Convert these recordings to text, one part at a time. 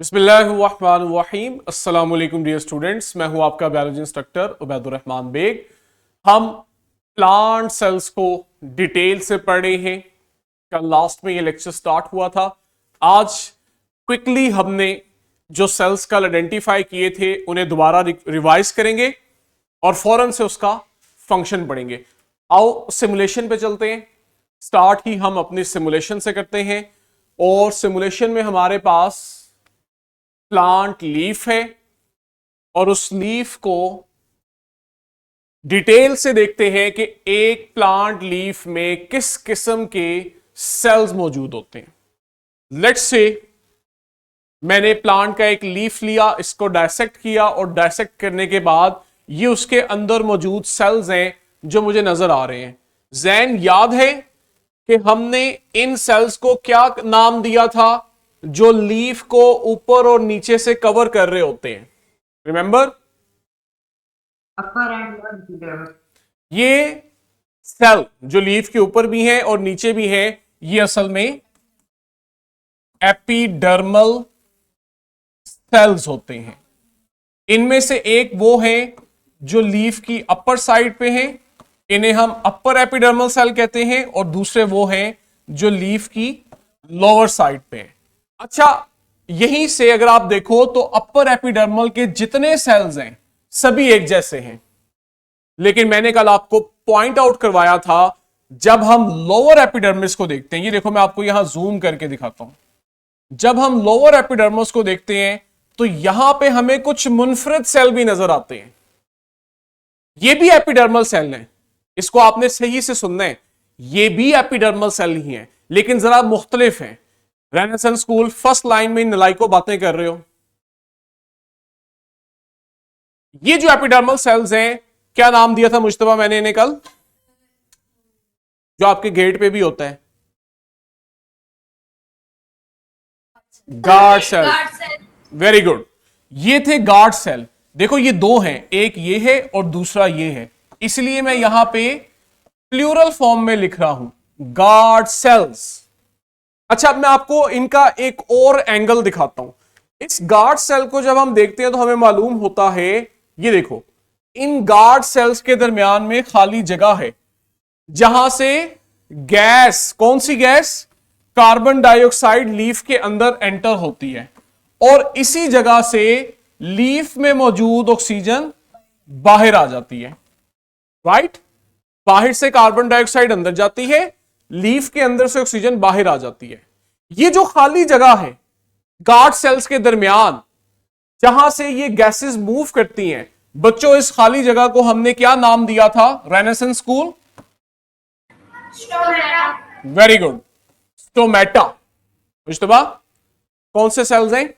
बिस्मिल्लाहिर्रहमानिर्रहीम। अस्सलाम वालेकुम डियर स्टूडेंट्स, मैं हूं आपका बायोलॉजी इंस्ट्रक्टर उबैदुर रहमान बेग। हम प्लांट सेल्स को डिटेल से पढ़ रहे हैं। कल लास्ट में ये लेक्चर स्टार्ट हुआ था। आज क्विकली हमने जो सेल्स कल आइडेंटिफाई किए थे उन्हें दोबारा रिवाइज करेंगे और फौरन से उसका फंक्शन पढ़ेंगे। आओ सिमुलेशन पे चलते हैं। स्टार्ट ही हम अपनी सिमुलेशन से करते हैं और सिमुलेशन में हमारे पास प्लांट लीफ है और उस लीफ को डिटेल से देखते हैं कि एक प्लांट लीफ में किस किस्म के सेल्स मौजूद होते हैं। लेट्स से मैंने प्लांट का एक लीफ लिया, इसको डायसेक्ट किया और डायसेक्ट करने के बाद ये उसके अंदर मौजूद सेल्स हैं जो मुझे नजर आ रहे हैं। जैन याद है कि हमने इन सेल्स को क्या नाम दिया था जो लीफ को ऊपर और नीचे से कवर कर रहे होते हैं? Remember, upper and epidermis. ये सेल जो लीफ के ऊपर भी हैं और नीचे भी हैं, ये असल में एपिडर्मल सेल्स होते हैं। इनमें से एक वो है जो लीफ की अपर साइड पे हैं, इन्हें हम अपर एपिडर्मल सेल कहते हैं, और दूसरे वो हैं जो लीफ की लोअर साइड पे हैं। अच्छा, यहीं से अगर आप देखो तो अपर एपिडर्मल के जितने सेल्स हैं सभी एक जैसे हैं, लेकिन मैंने कल आपको पॉइंट आउट करवाया था जब हम लोअर एपिडर्मिस को देखते हैं, ये देखो मैं आपको यहां जूम करके दिखाता हूं। जब हम लोअर एपिडर्मिस को देखते हैं तो यहां पे हमें कुछ मुनफरद सेल भी नजर आते हैं। ये भी एपिडर्मल सेल हैं, इसको आपने सही से सुनना है। ये भी एपिडर्मल सेल ही हैं, लेकिन जरा मुख्तलिफ हैं। रेनेसेंस स्कूल फर्स्ट लाइन में नलाइको बातें कर रहे हो। ये जो एपिडर्मल सेल्स हैं, क्या नाम दिया था मुश्तबा मैंने इन्हें कल, जो आपके गेट पे भी होता है? Guard cell. वेरी गुड, ये थे गार्ड सेल। देखो ये दो हैं, एक ये है और दूसरा ये है, इसलिए मैं यहां पे प्लूरल फॉर्म में लिख रहा हूं, गार्ड सेल्स। अच्छा, अब मैं आपको इनका एक और एंगल दिखाता हूं। इस गार्ड सेल को जब हम देखते हैं तो हमें मालूम होता है, ये देखो, इन गार्ड सेल्स के दरमियान में खाली जगह है जहां से गैस, कौन सी गैस? कार्बन डाइऑक्साइड लीफ के अंदर एंटर होती है, और इसी जगह से लीफ में मौजूद ऑक्सीजन बाहर आ जाती है। राइट, बाहर से कार्बन डाइऑक्साइड अंदर जाती है, लीफ के अंदर से ऑक्सीजन बाहर आ जाती है। ये जो खाली जगह है गार्ड सेल्स के दरमियान जहां से ये गैसेस मूव करती हैं, बच्चों इस खाली जगह को हमने क्या नाम दिया था renaissance school? Very good, stomata. Mushtaba, कौन से सेल्स हैं?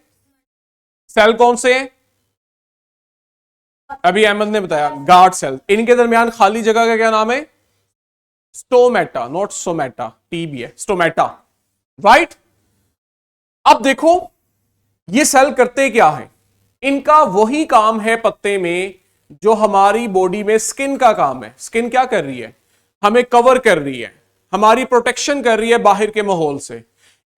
सेल कौन से हैं? अभी अहमद ने बताया, गार्ड सेल। इनके दरमियान खाली जगह का क्या नाम है? स्टोमेटा, नॉट सोमेटा, टी भी है, स्टोमेटा। राइट, अब देखो ये सेल करते क्या है। इनका वही काम है पत्ते में जो हमारी बॉडी में स्किन का काम है। स्किन क्या कर रही है? हमें कवर कर रही है, हमारी प्रोटेक्शन कर रही है बाहर के माहौल से।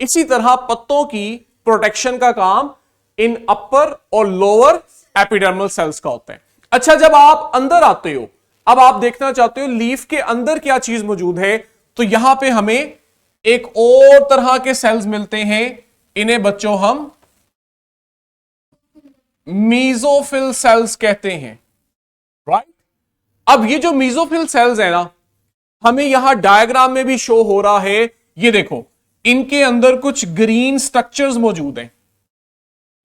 इसी तरह पत्तों की प्रोटेक्शन का काम इन अपर और लोअर एपिडर्मल सेल्स का होता है। अच्छा, जब आप अंदर आते हो, अब आप देखना चाहते हो लीफ के अंदर क्या चीज मौजूद है, तो यहां पे हमें एक और तरह के सेल्स मिलते हैं। इन्हें बच्चों हम मीजोफिल सेल्स कहते हैं। राइट, अब ये जो मीजोफिल सेल्स है ना, हमें यहां डायग्राम में भी शो हो रहा है। ये देखो, इनके अंदर कुछ ग्रीन स्ट्रक्चर्स मौजूद हैं।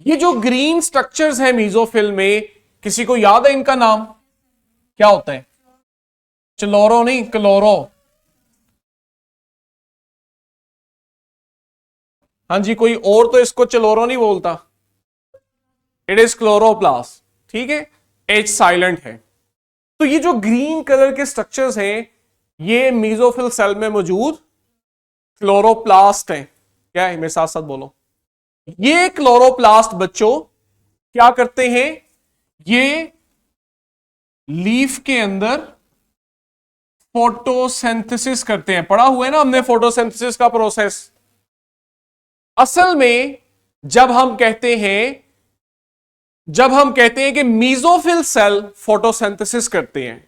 ये जो ग्रीन स्ट्रक्चर्स हैं मीजोफिल में, किसी को याद है इनका नाम क्या होता है? चलोरो नहीं, क्लोरो। हाँ जी, कोई और तो इसको चलोरो नहीं बोलता। It is chloroplast. ठीक है, एच साइलेंट है। तो ये जो ग्रीन कलर के स्ट्रक्चर्स हैं, ये मीजोफिल सेल में मौजूद क्लोरोप्लास्ट है। क्या है? मेरे साथ साथ बोलो। ये क्लोरोप्लास्ट बच्चों क्या करते हैं? ये लीफ के अंदर फोटोसिंथेसिस करते हैं। पढ़ा हुआ है ना हमने फोटोसिंथेसिस का प्रोसेस। असल में जब हम कहते हैं कि मीजोफिल सेल फोटोसिंथेसिस करते हैं,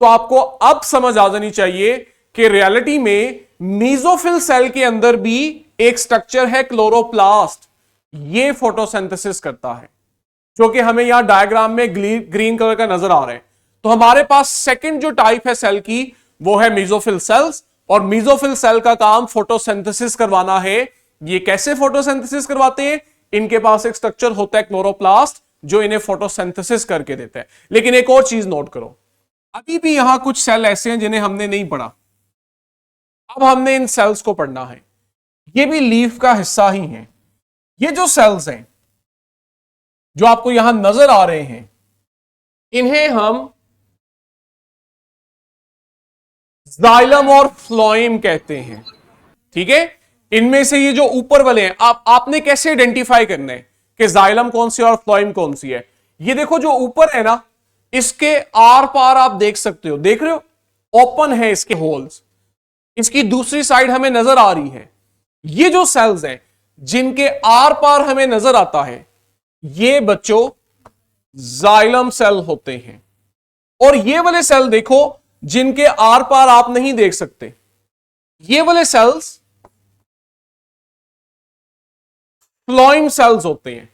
तो आपको अब समझ आ जानी चाहिए कि रियलिटी में मीजोफिल सेल के अंदर भी एक स्ट्रक्चर है क्लोरोप्लास्ट, ये फोटोसिंथेसिस करता है, जो कि हमें यहां डायग्राम में ग्रीन कलर का नजर आ रहा है। तो हमारे पास सेकंड जो टाइप है सेल की, वो है मीजोफिल सेल्स, और मीजोफिल सेल का काम फोटोसिंथेसिस करवाना है। ये कैसे फोटोसिंथेसिस करवाते हैं? इनके पास एक स्ट्रक्चर होता है क्लोरोप्लास्ट, जो इन्हें फोटोसिंथेसिस करके देता है। लेकिन एक और चीज नोट करो, अभी भी यहां कुछ सेल ऐसे हैं जिन्हें हमने नहीं पढ़ा, अब हमने इन सेल्स को पढ़ना है। ये भी लीफ का हिस्सा ही है। ये जो सेल्स हैं जो आपको यहां नजर आ रहे हैं, इन्हें हम जाइलम और फ्लोएम कहते हैं। ठीक है, इनमें से ये जो ऊपर वाले हैं, आपने कैसे आइडेंटिफाई करना है कि जाइलम कौन सी और फ्लोएम कौन सी है? ये देखो जो ऊपर है ना, इसके आर पार आप देख सकते हो, देख रहे हो, ओपन है इसके होल्स, इसकी दूसरी साइड हमें नजर आ रही है। ये जो सेल्स हैं जिनके आर पार हमें नजर आता है, ये बच्चों जाइलम सेल होते हैं। और ये वाले सेल देखो जिनके आर पार आप नहीं देख सकते, ये वाले सेल्स फ्लोएम सेल्स होते हैं।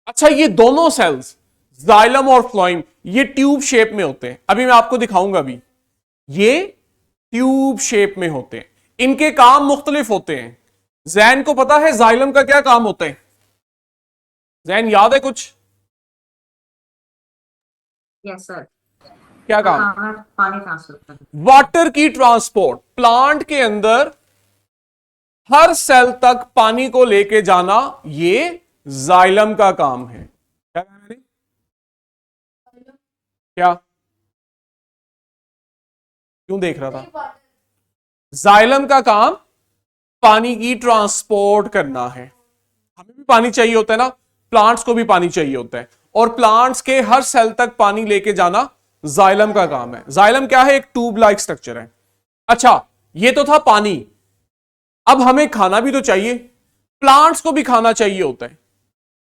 अच्छा, ये दोनों सेल्स जाइलम और फ्लोएम ये ट्यूब शेप में होते हैं, अभी मैं आपको दिखाऊंगा भी, ये ट्यूब शेप में होते हैं। इनके काम मुख्तलिफ होते हैं। जैन को पता है जाइलम का क्या काम होता है? जैन याद है कुछ? Yes sir. क्या काम? पानी ट्रांसफर। वाटर की ट्रांसपोर्ट। प्लांट के अंदर हर सेल तक पानी को लेके जाना, ये जाइलम का काम है। क्या कहा मैंने? क्या? क्यों देख रहा था? जाइलम का काम पानी की ट्रांसपोर्ट करना है। हमें भी पानी चाहिए होता है ना, प्लांट्स को भी पानी चाहिए होता है, और प्लांट्स के हर सेल तक पानी लेके जाना जाइलम का काम है। जाइलम क्या है? एक ट्यूब लाइक स्ट्रक्चर है। अच्छा, ये तो था पानी। अब हमें खाना भी तो चाहिए, प्लांट्स को भी खाना चाहिए होता है,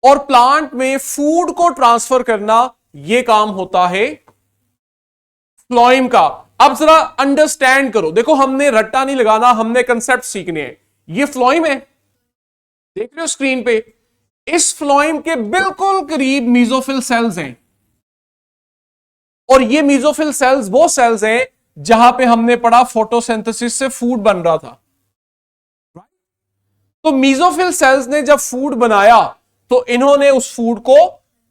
और प्लांट में फूड को ट्रांसफर करना, यह काम होता है फ्लोएम का। अब जरा अंडरस्टैंड करो, देखो हमने रट्टा नहीं लगाना, हमने कंसेप्ट सीखने हैं। ये फ्लोएम है, देख रहे हो स्क्रीन पे, इस फ्लोएम के बिल्कुल करीब मीजोफिल सेल्स हैं, और ये मीजोफिल सेल्स वो सेल्स हैं जहां पे हमने पढ़ा फोटोसिंथेसिस से फूड बन रहा था। तो मीजोफिल सेल्स ने जब फूड बनाया, तो इन्होंने उस फूड को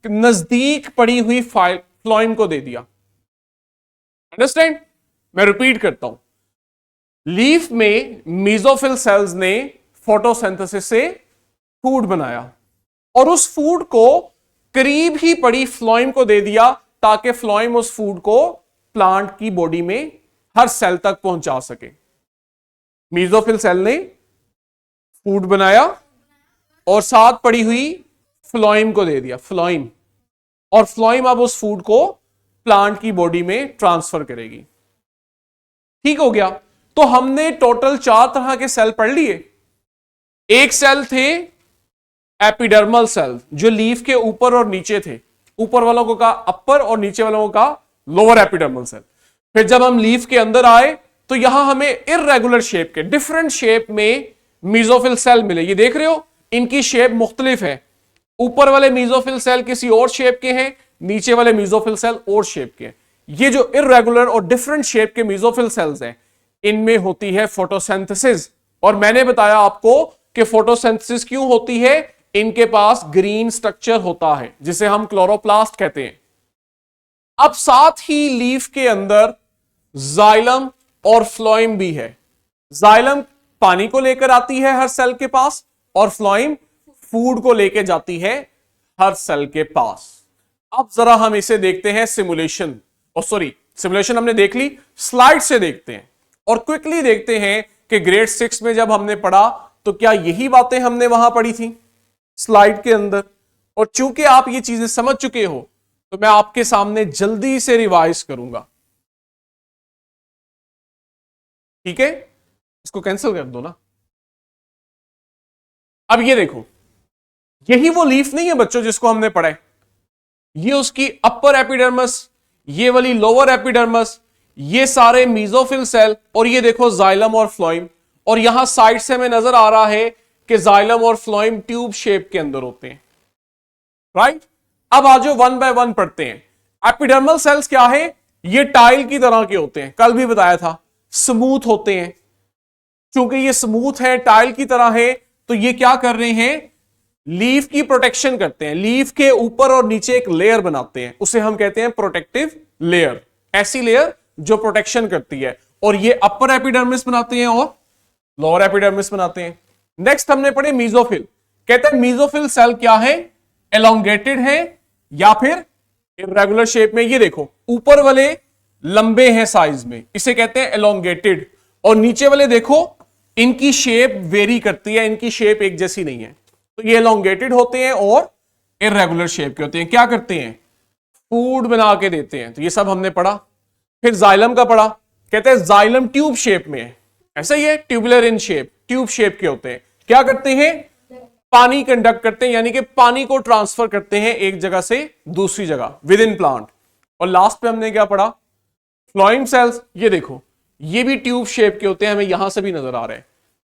नजदीक पड़ी हुई फ्लोएम को दे दिया। अंडरस्टैंड? मैं रिपीट करता हूं, लीफ में मीजोफिल सेल्स ने फोटोसिंथेसिस से फूड बनाया, और उस फूड को करीब ही पड़ी फ्लोएम को दे दिया, ताकि फ्लोएम उस फूड को प्लांट की बॉडी में हर सेल तक पहुंचा सके। मीजोफिल सेल ने फूड बनाया और साथ पड़ी हुई फ्लोएम को दे दिया, फ्लोएम, और फ्लोएम अब उस फूड को प्लांट की बॉडी में ट्रांसफर करेगी। ठीक हो गया? तो हमने टोटल 4 तरह के सेल पढ़ लिए। एक सेल थे एपिडर्मल सेल, जो लीफ के ऊपर और नीचे थे, ऊपर वालों को कहा अपर और नीचे वालों को कहा लोअर एपिडर्मल सेल। फिर जब हम लीफ के अंदर आए, तो यहां हमें इररेगुलर शेप के, डिफरेंट शेप में मीजोफिल सेल मिले। ये देख रहे हो, इनकी शेप मुख्तलिफ है। ऊपर वाले मीजोफिल सेल किसी और शेप के हैं, नीचे वाले मीजोफिल सेल और शेप के हैं। ये जो इररेगुलर और डिफरेंट शेप के मीजोफिल सेल्स हैं, इनमें होती है फोटोसिंथेसिस। और मैंने बताया आपको कि फोटोसिंथेसिस क्यों होती है, इनके पास ग्रीन स्ट्रक्चर होता है जिसे हम क्लोरोप्लास्ट कहते हैं। अब साथ ही लीफ के अंदर जाइलम और फ्लोएम भी है। जाइलम पानी को लेकर आती है हर सेल के पास, और फ्लोएम फूड को लेकर जाती है हर सेल के पास। अब जरा हम इसे देखते हैं सिमुलेशन, और सॉरी, सिमुलेशन हमने देख ली, स्लाइड से देखते हैं और क्विकली देखते हैं कि ग्रेड 6 में जब हमने पढ़ा, तो क्या यही बातें हमने वहां पढ़ी थी स्लाइड के अंदर। और चूंकि आप ये चीजें समझ चुके हो, तो मैं आपके सामने जल्दी से रिवाइज करूंगा। ठीक है, इसको कैंसिल कर दो ना। अब ये देखो, यही वो लीफ नहीं है बच्चों जिसको हमने पढ़ा है, ये उसकी अपर एपिडर्मिस, ये वाली लोअर एपिडर्मिस, ये सारे मीजोफिल सेल, और ये देखो जाइलम और फ्लोइम, और यहां साइड से हमें नजर आ रहा है कि जाइलम और फ्लोइम ट्यूब शेप के अंदर होते हैं, राइट। अब आज वन बाय वन पढ़ते हैं। एपिडर्मल सेल्स क्या है, ये टाइल की तरह के होते हैं, कल भी बताया था, स्मूथ होते हैं। चूंकि ये स्मूथ है, टाइल की तरह है, तो ये क्या कर रहे हैं, लीफ की प्रोटेक्शन करते हैं, लीफ के ऊपर और नीचे एक लेयर बनाते हैं, उसे हम कहते हैं प्रोटेक्टिव लेयर, ऐसी लेयर जो प्रोटेक्शन करती है। और ये अपर एपिडर्मिस बनाते हैं और लोअर एपिडर्मिस बनाते हैं। नेक्स्ट हमने पढ़े मीजोफिल, कहते हैं मीजोफिल सेल क्या है, एलोंगेटेड है या फिर इरेगुलर शेप में। ये देखो ऊपर वाले लंबे हैं साइज में, इसे कहते हैं एलोंगेटेड, और नीचे वाले देखो इनकी शेप वेरी करती है, इनकी शेप एक जैसी नहीं है। तो ये एलोंगेटेड होते हैं और इरेगुलर शेप के होते हैं। क्या करते हैं, फूड बना के देते हैं। तो ये सब हमने पढ़ा। फिर जाइलम का पढ़ा, कहते हैं जाइलम ट्यूब शेप में है, ऐसा ही है, tubular in shape, tube shape के होते हैं। क्या करते हैं, पानी कंडक्ट करते हैं, यानी कि पानी को ट्रांसफर करते हैं एक जगह से दूसरी जगह विद इन प्लांट। और लास्ट पे हमने क्या पढ़ा, फ्लोइम सेल्स, ये देखो ये भी ट्यूब शेप के होते हैं, हमें यहां से भी नजर आ रहे हैं।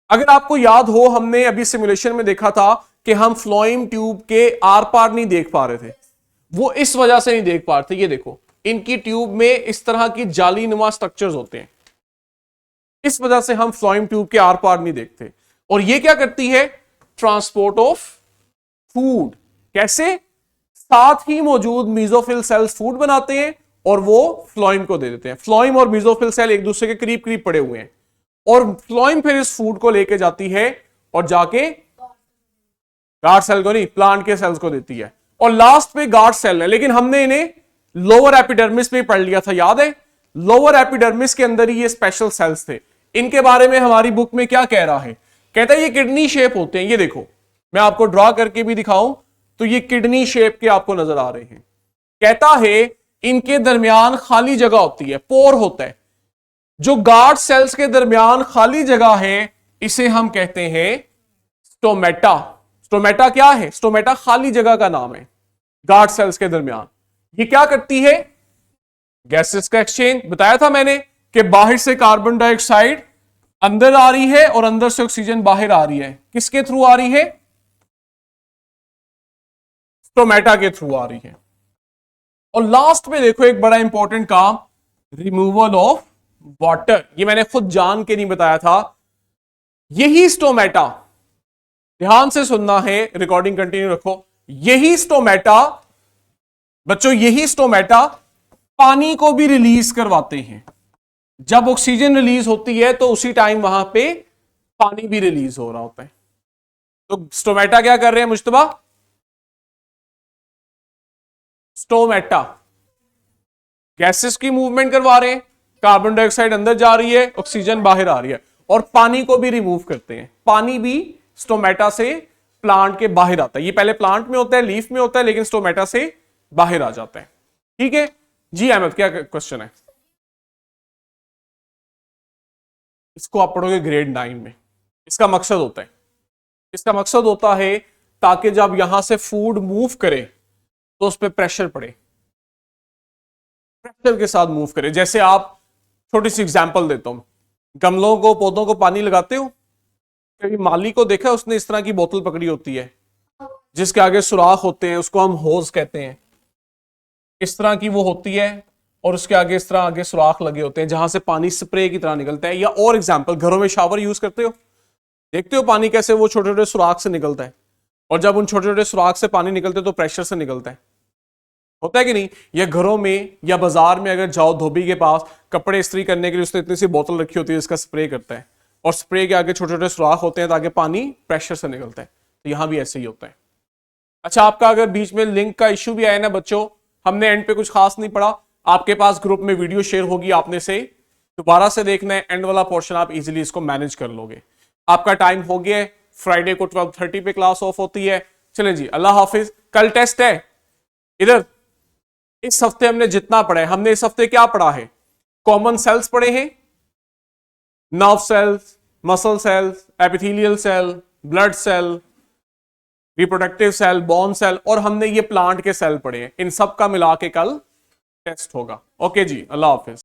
अगर आपको याद हो, हमने अभी सिमुलेशन में देखा था कि हम फ्लोइम ट्यूब के आर पार नहीं देख पा रहे थे, वो इस वजह से नहीं देख पा रहे थे। ये देखो इनकी ट्यूब में इस तरह की जालीनुमा स्ट्रक्चर्स होते हैं, इस वजह से हम फ्लोइम ट्यूब के आर पार नहीं देखते। और ये क्या करती है, ट्रांसपोर्ट ऑफ फूड। कैसे, साथ ही मौजूद मीजोफिल सेल्स फूड बनाते हैं और वो फ्लोइम को दे देते हैं। फ्लोइम और मीजोफिल सेल एक दूसरे के करीब करीब पड़े हुए हैं, और फ्लोइम फिर इस फूड को लेके जाती है और जाके गार्ड सेल को नहीं, प्लांट के सेल्स को देती है। और लास्ट पे गार्ड सेल है, लेकिन हमने इन्हें लोअर एपिडर्मिस में पढ़ लिया था, याद है। लोअर एपिडर्मिस के अंदर ही ये स्पेशल सेल्स थे। इनके बारे में हमारी बुक में क्या कह रहा है, कहता है ये किडनी शेप होते हैं। ये देखो मैं आपको ड्रॉ करके भी दिखाऊं तो ये किडनी शेप के आपको नजर आ रहे हैं। कहता है इनके दरमियान खाली जगह होती है, पोर होता है। जो गार्ड सेल्स के दरमियान खाली जगह है इसे हम कहते हैं स्टोमेटा। स्टोमेटा क्या है, स्टोमेटा खाली जगह का नाम है गार्ड सेल्स के दरमियान। ये क्या करती है, गैसेस का एक्सचेंज। बताया था मैंने कि बाहर से कार्बन डाइऑक्साइड अंदर आ रही है और अंदर से ऑक्सीजन बाहर आ रही है। किसके थ्रू आ रही है, स्टोमेटा के थ्रू आ रही है। और लास्ट में देखो एक बड़ा इंपॉर्टेंट काम, रिमूवल ऑफ वाटर। ये मैंने खुद जान के नहीं बताया था, यही स्टोमेटा, ध्यान से सुनना है, रिकॉर्डिंग कंटिन्यू रखो। यही स्टोमेटा बच्चों, यही स्टोमेटा पानी को भी रिलीज करवाते हैं। जब ऑक्सीजन रिलीज होती है तो उसी टाइम वहां पे पानी भी रिलीज हो रहा होता है। तो स्टोमेटा क्या कर रहे हैं मुश्तबा, स्टोमेटा गैसेस की मूवमेंट करवा रहे हैं, कार्बन डाइऑक्साइड अंदर जा रही है, ऑक्सीजन बाहर आ रही है, और पानी को भी रिमूव करते हैं। पानी भी स्टोमेटा से प्लांट के बाहर आता है। ये पहले प्लांट में होता है, लीफ में होता है, लेकिन स्टोमेटा से बाहर आ जाता है। ठीक है जी अहमद, क्या क्वेश्चन है? इसको आप पढ़ोगे ग्रेड 9 में। इसका मकसद होता है, इसका मकसद होता है ताकि जब यहां से फूड मूव करे तो उस पर प्रेशर पड़े, प्रेशर के साथ मूव करे। जैसे आप, छोटी सी एग्जांपल देता हूं, गमलों को, पौधों को पानी लगाते हो, कभी माली को देखा उसने इस तरह की बोतल पकड़ी होती है जिसके आगे सुराख होते हैं, उसको हम होज कहते हैं। इस तरह की वो होती है और उसके आगे इस तरह आगे सुराख लगे होते हैं जहां से पानी स्प्रे की तरह निकलता है। या और एग्जांपल, घरों में शावर यूज करते हो, देखते हो पानी कैसे वो छोटे छोटे सुराख से निकलता है, और जब उन छोटे छोटे सुराख से पानी निकलते तो प्रेशर से निकलता है, होता है कि नहीं। या घरों में या बाजार में अगर जाओ, धोबी के पास कपड़े इस्त्री करने के लिए उसने इतनी सी बोतल रखी होती है जिसका स्प्रे करता है, और स्प्रे के आगे छोटे छोटे सुराख होते हैं ताकि पानी प्रेशर से निकलता है। तो यहां भी ऐसे ही होता है। अच्छा, आपका अगर बीच में लिंक का इश्यू भी आया ना बच्चों, हमने एंड पे कुछ खास नहीं पढ़ा, आपके पास ग्रुप में वीडियो शेयर होगी, आपने से दोबारा से देखना है, एंड वाला पोर्शन आप इजीली इसको मैनेज कर लोगे। आपका टाइम हो गया है, फ्राइडे को 12:30 पे क्लास ऑफ होती है। चलें जी, अल्लाह हाफिज। कल टेस्ट है। इधर इस हफ्ते हमने जितना पढ़ा है, हमने इस हफ्ते क्या पढ़ा है, कॉमन सेल्स पढ़े हैं, nerve cells, muscle cells, epithelial cell, blood cell, reproductive cell, bone cell, और हमने ये प्लांट के सेल पढ़े हैं। इन सब का मिला के कल टेस्ट होगा। ओके जी, अल्लाह हाफिज।